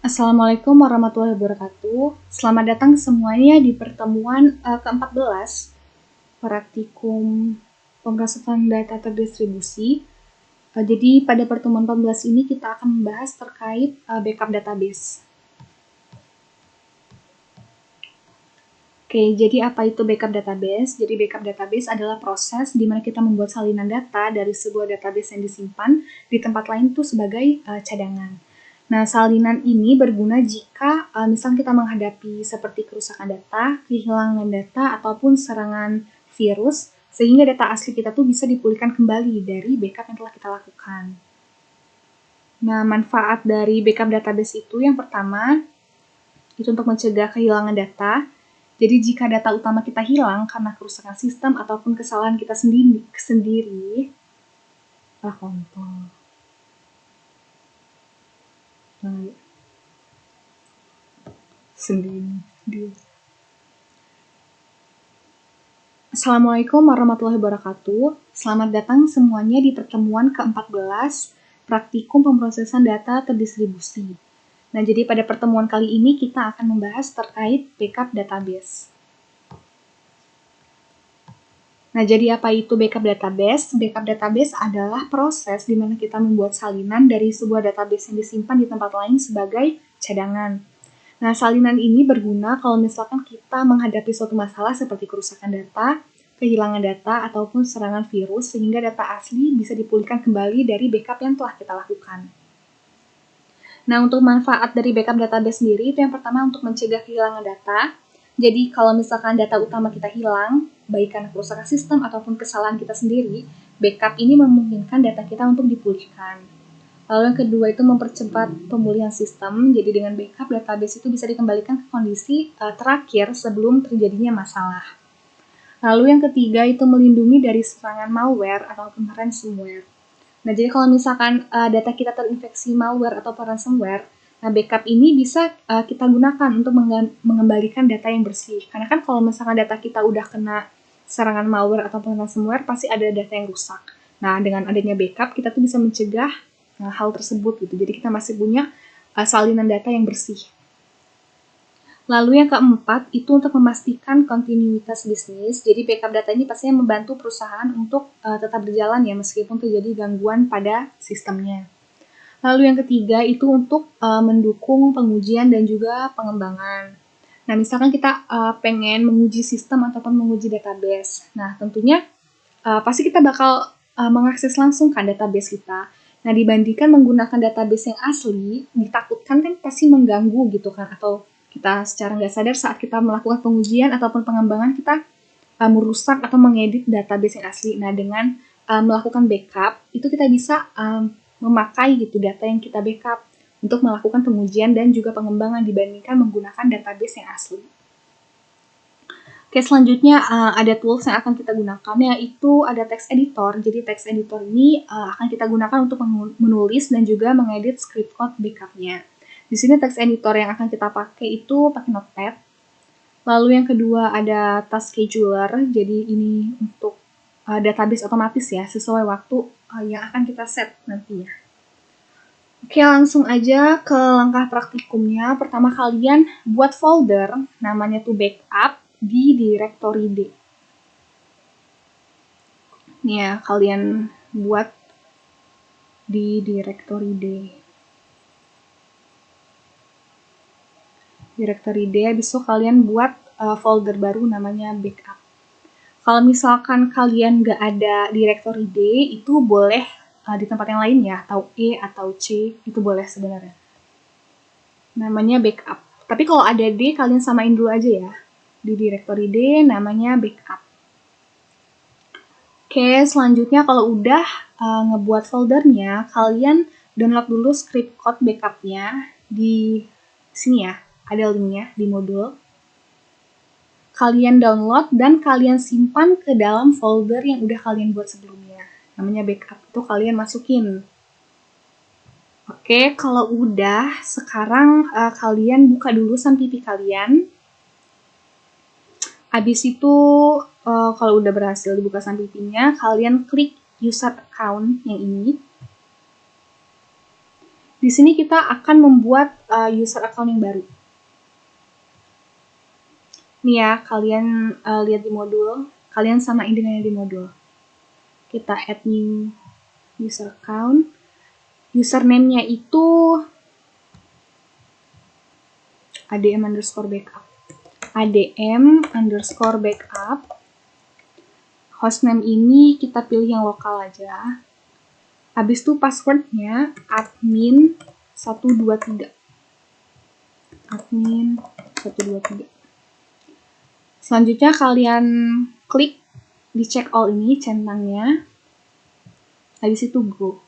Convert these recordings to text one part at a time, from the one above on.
Assalamualaikum warahmatullahi wabarakatuh. Selamat datang semuanya di pertemuan ke-14 praktikum pemrosesan data terdistribusi. Jadi pada pertemuan 14 ini kita akan membahas terkait backup database. Oke, jadi apa itu backup database? Jadi backup database adalah proses di mana kita membuat salinan data dari sebuah database yang disimpan di tempat lain itu sebagai cadangan. Nah, salinan ini berguna jika misalnya kita menghadapi seperti kerusakan data, kehilangan data, ataupun serangan virus, sehingga data asli kita tuh bisa dipulihkan kembali dari backup yang telah kita lakukan. Nah, manfaat dari backup database itu yang pertama, itu untuk mencegah kehilangan data. Jadi jika data utama kita hilang karena kerusakan sistem ataupun kesalahan kita sendiri, kontol. Assalamualaikum warahmatullahi wabarakatuh. Selamat datang semuanya di pertemuan ke-14 praktikum pemrosesan data terdistribusi. Nah, jadi pada pertemuan kali ini kita akan membahas terkait backup database. Nah, jadi apa itu backup database? Backup database adalah proses di mana kita membuat salinan dari sebuah database yang disimpan di tempat lain sebagai cadangan. Nah, salinan ini berguna kalau misalkan kita menghadapi suatu masalah seperti kerusakan data, kehilangan data, ataupun serangan virus, sehingga data asli bisa dipulihkan kembali dari backup yang telah kita lakukan. Nah, untuk manfaat dari backup database sendiri, itu yang pertama untuk mencegah kehilangan data. Jadi, kalau misalkan data utama kita hilang, baik karena kerusakan sistem ataupun kesalahan kita sendiri, backup ini memungkinkan data kita untuk dipulihkan. Lalu yang kedua itu mempercepat pemulihan sistem. Jadi dengan backup database itu bisa dikembalikan ke kondisi terakhir sebelum terjadinya masalah. Lalu yang ketiga itu melindungi dari serangan malware ataupun ransomware. Nah, jadi kalau misalkan data kita terinfeksi malware atau ransomware, nah backup ini bisa kita gunakan untuk mengembalikan data yang bersih. Karena kan kalau misalkan data kita udah kena serangan malware ataupun ransomware, pasti ada data yang rusak. Nah, dengan adanya backup, kita tuh bisa mencegah hal tersebut gitu. Jadi kita masih punya salinan data yang bersih. Lalu yang keempat itu untuk memastikan kontinuitas bisnis. Jadi backup data ini pastinya membantu perusahaan untuk tetap berjalan ya meskipun terjadi gangguan pada sistemnya. Lalu yang ketiga itu untuk mendukung pengujian dan juga pengembangan. Nah, misalkan kita pengen menguji sistem ataupun menguji database. Nah, tentunya pasti kita bakal mengakses langsung kan database kita. Nah, dibandingkan menggunakan database yang asli, ditakutkan kan pasti mengganggu gitu kan, atau kita secara nggak sadar saat kita melakukan pengujian ataupun pengembangan kita merusak atau mengedit database yang asli. Nah, dengan melakukan backup, itu kita bisa memakai gitu data yang kita backup untuk melakukan pengujian dan juga pengembangan dibandingkan menggunakan database yang asli. Oke, selanjutnya ada tools yang akan kita gunakan, yaitu ada text editor. Jadi text editor ini akan kita gunakan untuk menulis dan juga mengedit script code backupnya. Di sini text editor yang akan kita pakai itu pakai Notepad. Lalu yang kedua ada task scheduler. Jadi ini untuk database otomatis ya, sesuai waktu yang akan kita set nantinya. Oke, langsung aja ke langkah praktikumnya. Pertama kalian buat folder, namanya tuh backup, di directory D. Nih ya, kalian buat di directory D. Directory D, habis itu kalian buat folder baru namanya backup. Kalau misalkan kalian nggak ada directory D, itu boleh di tempat yang lain ya, atau E atau C, itu boleh sebenarnya. Namanya backup. Tapi kalau ada D, kalian samain dulu aja ya. Di directory D namanya backup. Oke, selanjutnya kalau udah ngebuat foldernya, kalian download dulu script code backupnya di sini ya, ada linknya di modul. Kalian download dan kalian simpan ke dalam folder yang udah kalian buat sebelumnya. Namanya backup, itu kalian masukin. Oke, kalau udah, sekarang kalian buka dulu SunPP kalian. Habis itu, kalau udah berhasil dibuka SunPP-nya, kalian klik user account yang ini. Di sini kita akan membuat user account yang baru. Nih ya, kalian lihat di modul, kalian samain dengan yang di modul. Kita add new user account. Username-nya itu adm_backup. adm_backup. Hostname ini kita pilih yang lokal aja. Habis itu passwordnya admin123. Admin123. Selanjutnya kalian klik di check all ini centangnya. Habis itu go.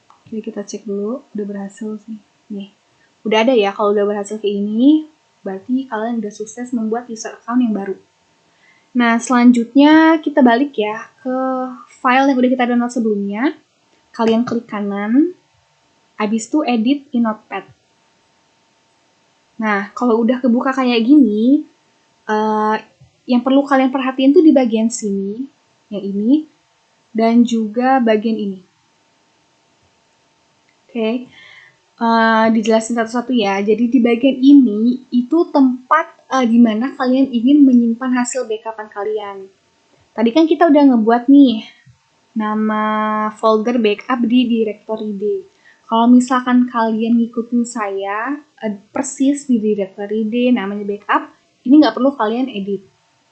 Oke, kita cek dulu, udah berhasil sih. Nih, udah ada ya. Kalau udah berhasil kayak ini, berarti kalian udah sukses membuat user account yang baru. Nah, selanjutnya kita balik ya ke file yang udah kita download sebelumnya. Kalian klik kanan, habis itu edit in Notepad. Nah, kalau udah kebuka kayak gini, yang perlu kalian perhatiin tuh di bagian sini, yang ini, dan juga bagian ini. Oke, dijelasin satu-satu ya. Jadi di bagian ini, itu tempat di mana kalian ingin menyimpan hasil backupan kalian. Tadi kan kita udah ngebuat nih, nama folder backup di directory D. Kalau misalkan kalian ngikutin saya persis di directory D namanya backup, ini nggak perlu kalian edit.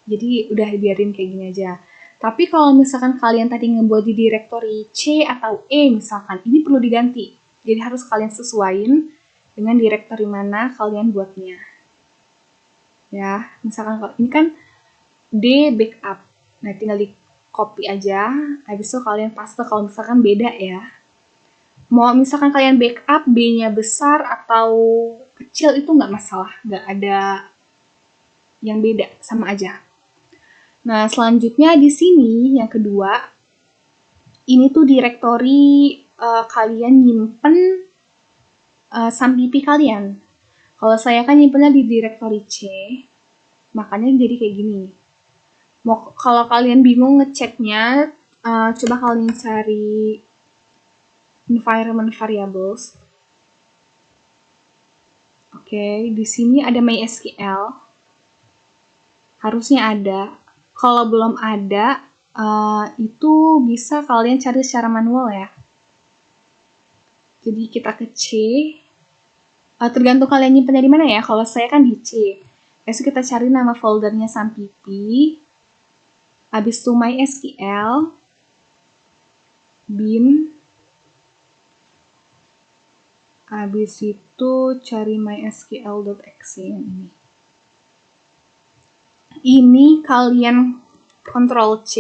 Jadi udah biarin kayak gini aja. Tapi kalau misalkan kalian tadi ngebuat di directory C atau E misalkan, ini perlu diganti. Jadi harus kalian sesuaiin dengan directory mana kalian buatnya. Ya, misalkan ini kan D backup. Nah, tinggal di copy aja, habis itu kalian paste kalau misalkan beda ya. Mau misalkan kalian backup B-nya besar atau kecil itu nggak masalah, nggak ada yang beda, sama aja. Nah, selanjutnya di sini yang kedua, ini tuh directory kalian nyimpen SAMPP kalian. Kalau saya kan nyimpennya di directory C, makanya jadi kayak gini. Kalau kalian bingung ngeceknya, coba kalian cari environment variables. Oke, di sini ada MySQL. Harusnya ada. Kalau belum ada, itu bisa kalian cari secara manual ya. Jadi kita ke C. Tergantung kalian nyimpennya di mana ya. Kalau saya kan di C. Terus kita cari nama foldernya SAMPP. Habis itu MySQL. bin. Habis itu cari mysql.exe yang ini. Ini kalian Ctrl C,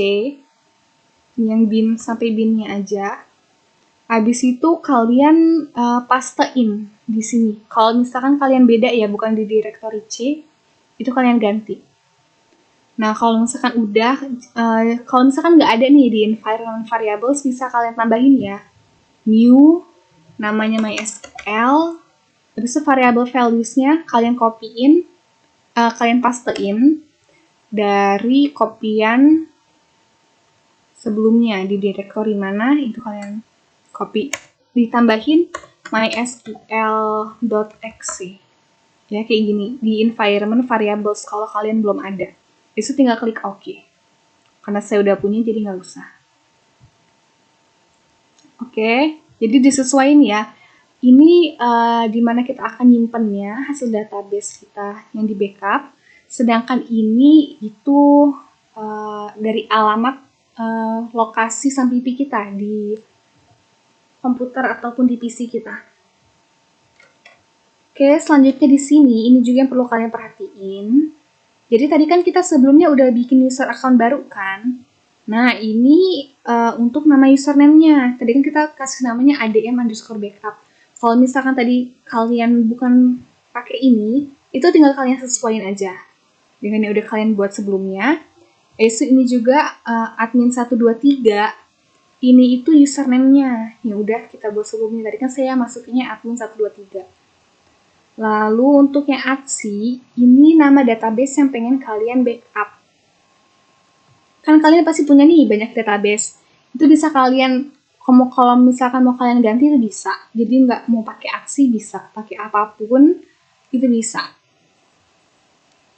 yang bin sampai binnya aja. Habis itu kalian pastein di sini. Kalau misalkan kalian beda ya, bukan di directory C, itu kalian ganti. Nah, kalau misalkan udah, kalau misalkan nggak ada nih di environment variables, bisa kalian tambahin ya. New, namanya MySQL, habis itu variable values-nya kalian copyin, kalian pastein dari kopian sebelumnya di directory mana, itu kalian copy. Ditambahin mysql.exe. Ya, kayak gini. Di environment variables kalau kalian belum ada. Itu tinggal klik OK. Karena saya udah punya, jadi nggak usah. Oke. Jadi disesuaikan ya. Ini dimana kita akan nyimpennya hasil database kita yang di backup. Sedangkan ini itu dari alamat lokasi SAMPP kita di komputer ataupun di PC kita. Oke, selanjutnya di sini ini juga yang perlu kalian perhatiin. Jadi tadi kan kita sebelumnya udah bikin user account baru kan. Nah, ini untuk nama username-nya. Tadi kan kita kasih namanya adm_backup. Kalau misalkan tadi kalian bukan pakai ini, itu tinggal kalian sesuaiin aja dengan yang udah kalian buat sebelumnya. Ini juga admin123. Ini itu username-nya yang udah kita buat sebelumnya. Tadi kan saya masukinnya admin123. Lalu untuk yang adsi, ini nama database yang pengen kalian backup. Kan kalian pasti punya nih banyak database. Itu bisa kalian Kalau misalkan mau kalian ganti itu bisa. Jadi nggak mau pakai aksi bisa, pakai apapun itu bisa.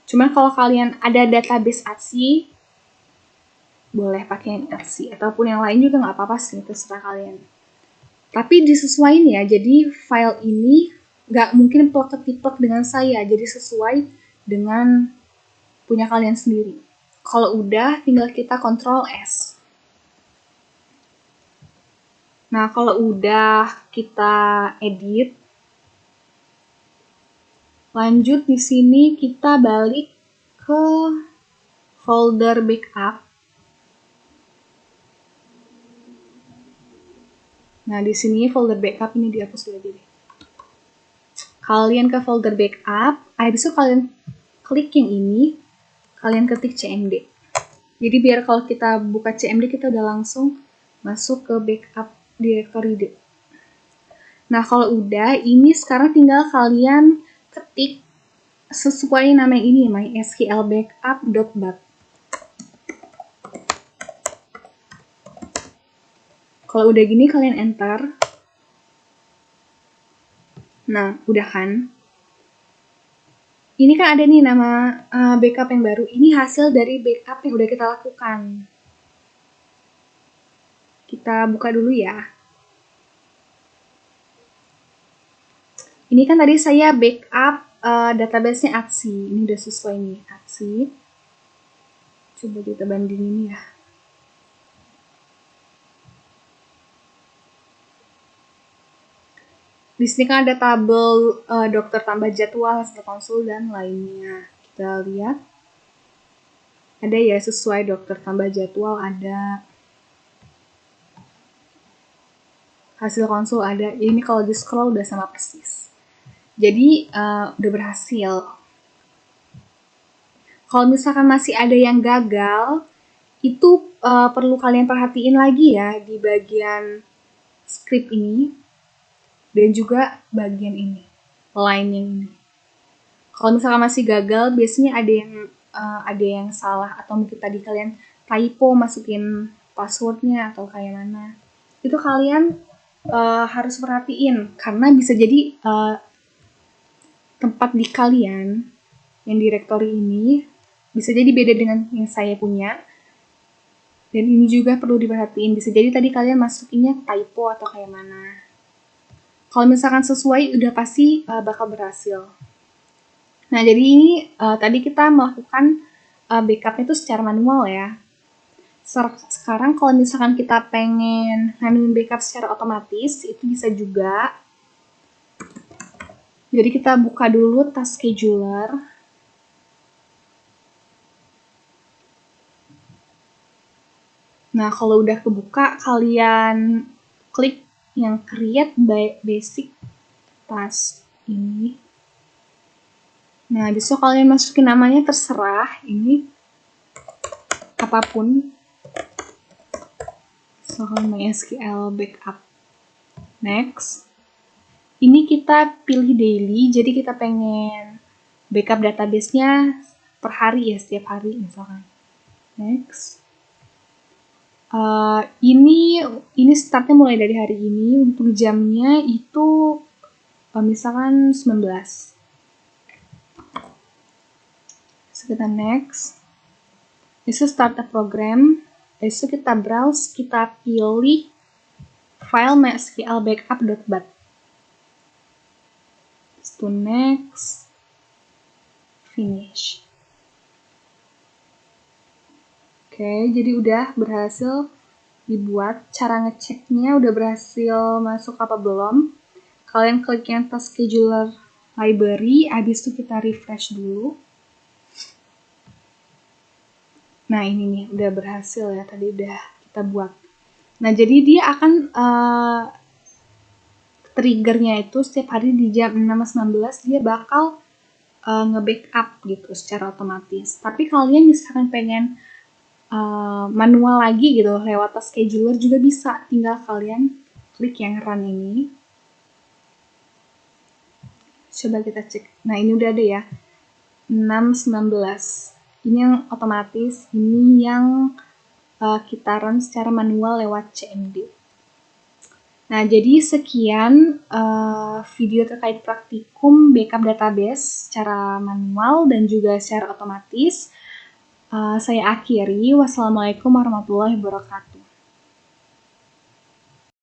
Cuma kalau kalian ada database aksi, boleh pakai yang aksi. Ataupun yang lain juga nggak apa-apa sih, terserah kalian. Tapi disesuaiin ya, jadi file ini nggak mungkin plek-plek dengan saya, jadi sesuai dengan punya kalian sendiri. Kalau udah, tinggal kita Ctrl S. Nah, kalau udah kita edit, lanjut di sini kita balik ke folder backup. Nah, di sini folder backup ini dihapus dulu deh. Kalian ke folder backup, habis itu kalian klik yang ini, kalian ketik cmd. Jadi biar kalau kita buka cmd kita udah langsung masuk ke backup directory D. Nah, kalau udah, ini sekarang tinggal kalian ketik sesuai nama ini, mysqlbackup.bat. Kalau udah gini, kalian enter. Nah, udah kan? Ini kan ada nih nama backup yang baru. Ini hasil dari backup yang udah kita lakukan. Kita buka dulu ya. Ini kan tadi saya backup database-nya aksi. Ini udah sesuai nih, aksi. Coba kita bandingin ya. Di sini kan ada tabel dokter tambah jadwal, hasil konsul, dan lainnya. Kita lihat. Ada ya, sesuai dokter tambah jadwal, ada hasil konsul, ada. Ini kalau di scroll udah sama persis. Jadi udah berhasil. Kalau misalkan masih ada yang gagal, itu perlu kalian perhatiin lagi ya di bagian script ini dan juga bagian ini, line yang ini. Kalau misalkan masih gagal, biasanya ada yang salah, atau mungkin tadi kalian typo masukin passwordnya atau kayak mana. Itu kalian harus perhatiin karena bisa jadi tempat di kalian yang directory ini bisa jadi beda dengan yang saya punya, dan ini juga perlu diperhatiin. Bisa jadi tadi kalian masukinnya typo atau kayak mana. Kalau misalkan sesuai, udah pasti bakal berhasil. Nah, jadi ini tadi kita melakukan backupnya itu secara manual ya. Sekarang kalau misalkan kita pengen nganuin backup secara otomatis, itu bisa juga. Jadi kita buka dulu task scheduler. Nah, kalau udah kebuka, kalian klik yang create by basic task ini. Nah, besok kalian masukin namanya terserah, ini apapun. Misalkan MySQL backup. Next. Ini kita pilih daily, jadi kita pengen backup database-nya per hari ya, setiap hari misalkan. Next. Ini startnya mulai dari hari ini. Untuk jamnya itu misalkan 19. So, kita next. Itu start a program. Itu kita browse, kita pilih file mysqlbackup.bat. To next, finish. Oke, jadi udah berhasil dibuat. Cara ngeceknya udah berhasil masuk apa belum. Kalian klik yang task scheduler library, habis itu kita refresh dulu. Nah, ini nih udah berhasil ya, tadi udah kita buat. Nah, jadi dia akan triggernya itu setiap hari di jam 6.19 dia bakal nge-backup gitu secara otomatis. Tapi kalian misalkan pengen manual lagi gitu lewat task scheduler juga bisa. Tinggal kalian klik yang run ini. Coba kita cek. Nah, ini udah ada ya. 6.19. Ini yang otomatis, ini yang kita run secara manual lewat CMD. Nah, jadi sekian video terkait praktikum backup database secara manual dan juga secara otomatis. Saya akhiri. Wassalamualaikum warahmatullahi wabarakatuh.